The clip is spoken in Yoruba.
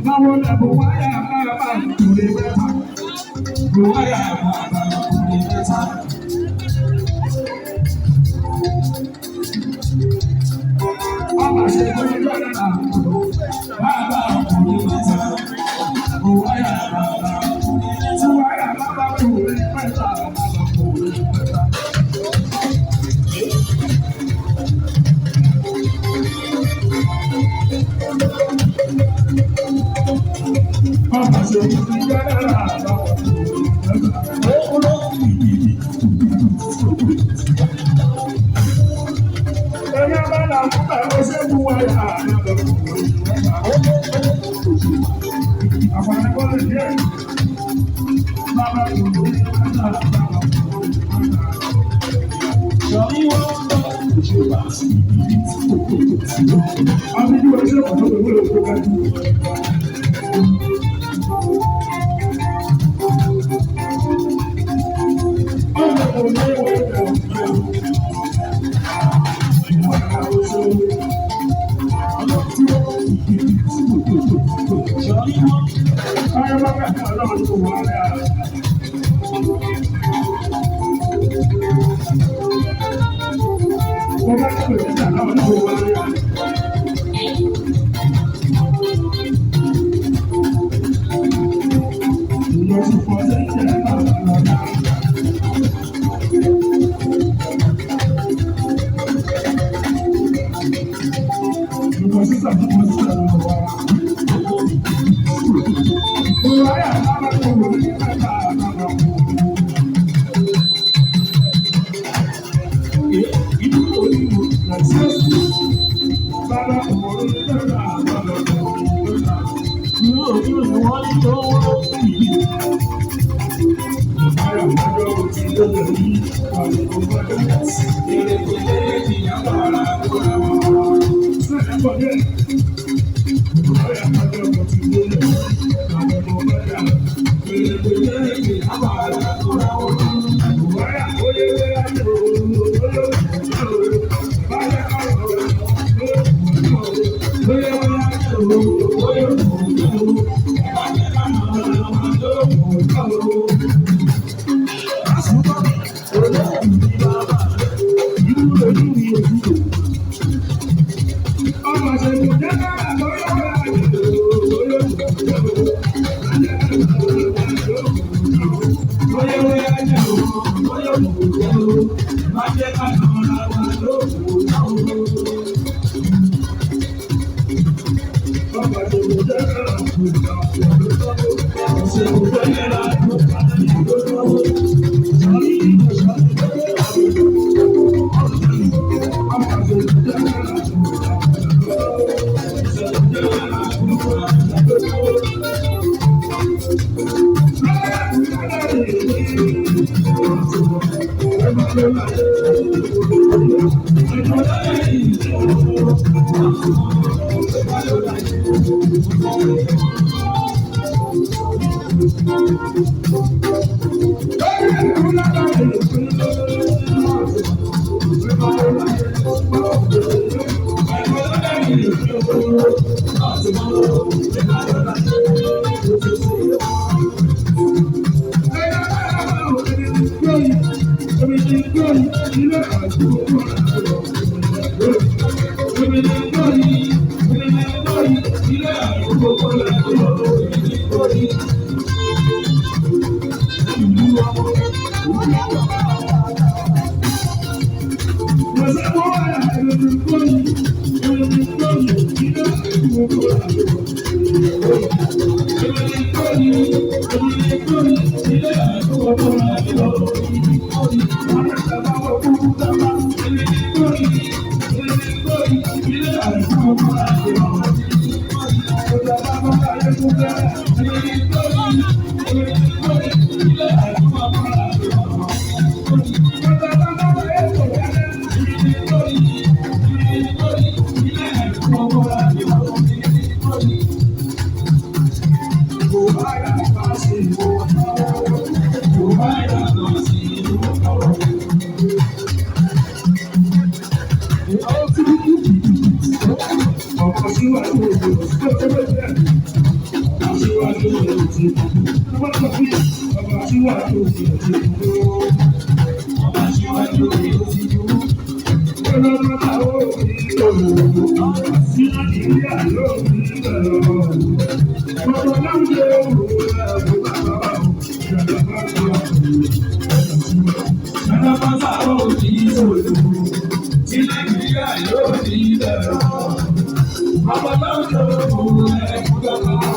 Báwo lẹ bó wáyà bàbá kúrè mẹ́ta? Bó wáyà bàbá kúrè mẹ́ta. Ọba ṣe kó ní lọ́dọ̀ náà. Bàbá kúrè mẹ́ta. Bó wáyà bàbá kúrè mẹ́ta. Bó wáyà bàbá kúrè mẹ́ta. Bàbá kúrè mẹ́ta. Ọba ṣe kó ní lọ́dọ̀ náà. ọba tó fi ọba síwájú ọba síwájú ọlọ́dún táwọn òbí lò sí nàìjíríà yóò fi bẹ̀rẹ̀ ọ̀pọ̀ láwùjọ òwúrọ̀ ẹ̀rọ bàbá ọlọ́dún táwọn òbí lò sí nàìjíríà yóò fi bẹ̀rẹ̀ ọ̀pọ̀ láwùjọ òwúrọ̀ ẹ̀rọ bàbá